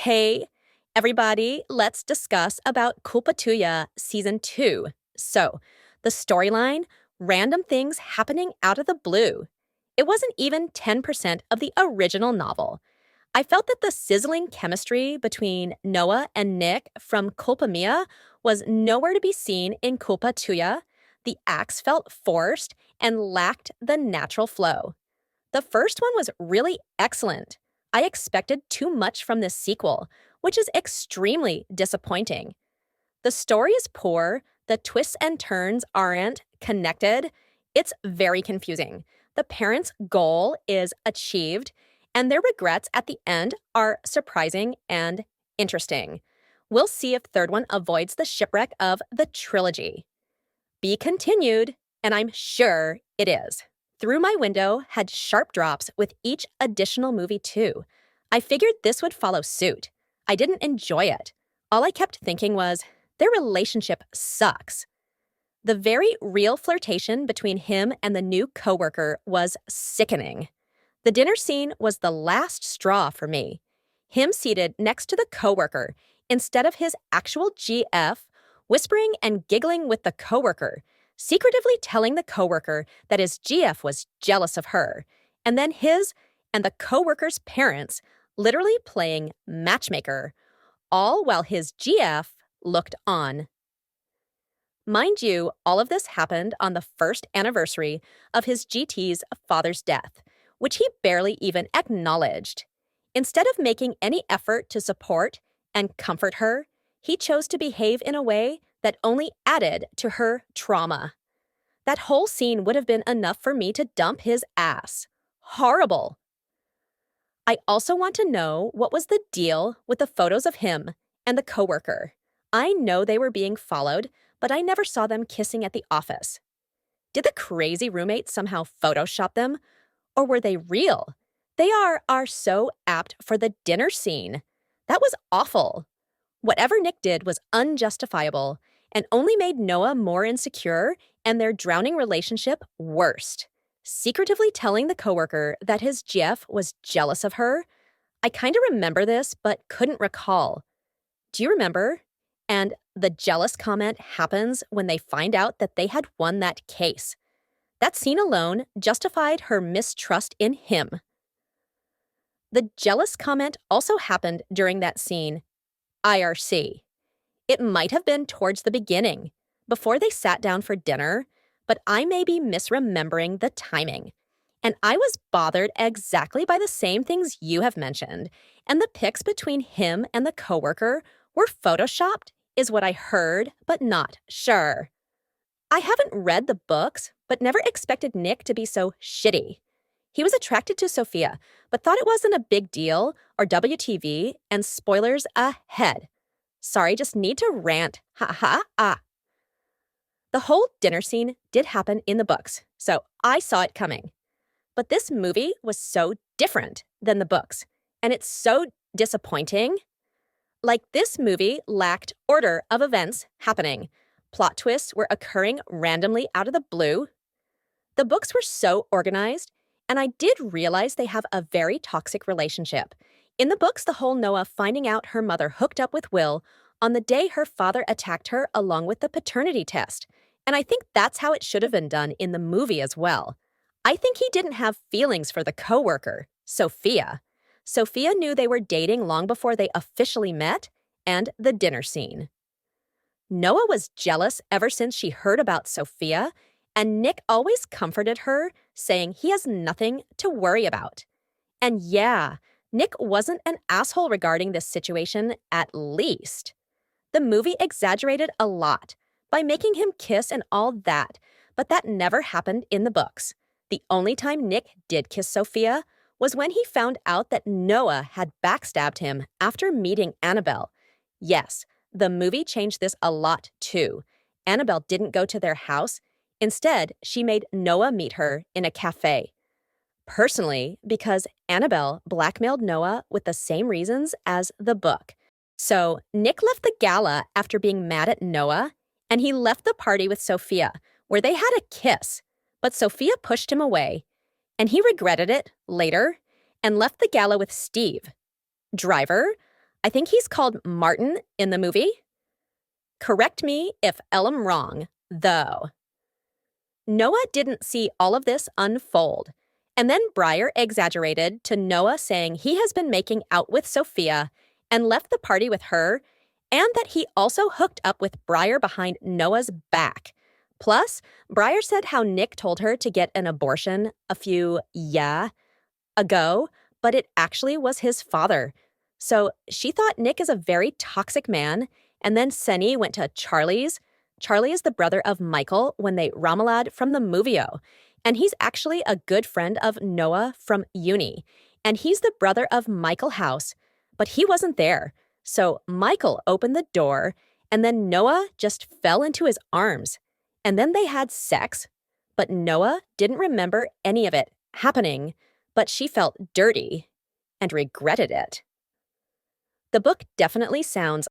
Hey, everybody, let's discuss about Culpa Tuya Season 2. So, the storyline, random things happening out of the blue. It wasn't even 10% of the original novel. I felt that the sizzling chemistry between Noah and Nick from Culpa Mia was nowhere to be seen in Culpa Tuya. The acts felt forced and lacked the natural flow. The first one was really excellent. I expected too much from this sequel, which is extremely disappointing. The story is poor, the twists and turns aren't connected. It's very confusing. The parents' goal is achieved, and their regrets at the end are surprising and interesting. We'll see if third one avoids the shipwreck of the trilogy. Be continued, and I'm sure it is. Through My Window had sharp drops with each additional movie too. I figured this would follow suit. I didn't enjoy it. All I kept thinking was, their relationship sucks. The very real flirtation between him and the new coworker was sickening. The dinner scene was the last straw for me. Him seated next to the coworker instead of his actual GF, whispering and giggling with the coworker, secretively telling the coworker that his GF was jealous of her, and then his and the coworker's parents literally playing matchmaker, all while his GF looked on. Mind you, all of this happened on the first anniversary of his GT's father's death, which he barely even acknowledged. Instead of making any effort to support and comfort her, he chose to behave in a way that only added to her trauma. That whole scene would have been enough for me to dump his ass. Horrible. I also want to know what was the deal with the photos of him and the coworker. I know they were being followed, but I never saw them kissing at the office. Did the crazy roommate somehow Photoshop them? Or were they real? They are so apt for the dinner scene. That was awful. Whatever Nick did was unjustifiable and only made Noah more insecure and their drowning relationship worse. Secretively telling the coworker that his GF was jealous of her. I kind of remember this, but couldn't recall. Do you remember? And the jealous comment happens when they find out that they had won that case. That scene alone justified her mistrust in him. The jealous comment also happened during that scene, IRC. It might have been towards the beginning, before they sat down for dinner, but I may be misremembering the timing. And I was bothered exactly by the same things you have mentioned, and the pics between him and the coworker were photoshopped, is what I heard, but not sure. I haven't read the books, but never expected Nick to be so shitty. He was attracted to Sophia, but thought it wasn't a big deal or WTV, and spoilers ahead. Sorry, just need to rant. Ha ha ah. The whole dinner scene did happen in the books, so I saw it coming. But this movie was so different than the books, and it's so disappointing. Like, this movie lacked order of events happening. Plot twists were occurring randomly out of the blue. The books were so organized, and I did realize they have a very toxic relationship. In the books, the whole Noah finding out her mother hooked up with Will on the day her father attacked her along with the paternity test. And I think that's how it should have been done in the movie as well. I think he didn't have feelings for the coworker, Sophia. Sophia knew they were dating long before they officially met, and the dinner scene. Noah was jealous ever since she heard about Sophia, and Nick always comforted her, saying he has nothing to worry about. And yeah, Nick wasn't an asshole regarding this situation, at least. The movie exaggerated a lot by making him kiss and all that, but that never happened in the books. The only time Nick did kiss Sophia was when he found out that Noah had backstabbed him after meeting Annabelle. Yes, the movie changed this a lot too. Annabelle didn't go to their house. Instead, she made Noah meet her in a cafe. Personally, because Annabelle blackmailed Noah with the same reasons as the book. So Nick left the gala after being mad at Noah, and he left the party with Sophia, where they had a kiss. But Sophia pushed him away, and he regretted it later and left the gala with Steve. Driver, I think he's called Martin in the movie. Correct me if I'm wrong, though. Noah didn't see all of this unfold. And then Briar exaggerated to Noah saying he has been making out with Sophia and left the party with her, and that he also hooked up with Briar behind Noah's back. Plus, Briar said how Nick told her to get an abortion a few ago, but it actually was his father. So she thought Nick is a very toxic man, and then Senny went to Charlie's. Charlie is the brother of Michael when they Ramalad from the Movio, and he's actually a good friend of Noah from uni, and he's the brother of Michael House, but he wasn't there. So Michael opened the door, and then Noah just fell into his arms, and then they had sex, but Noah didn't remember any of it happening, but she felt dirty and regretted it. The book definitely sounds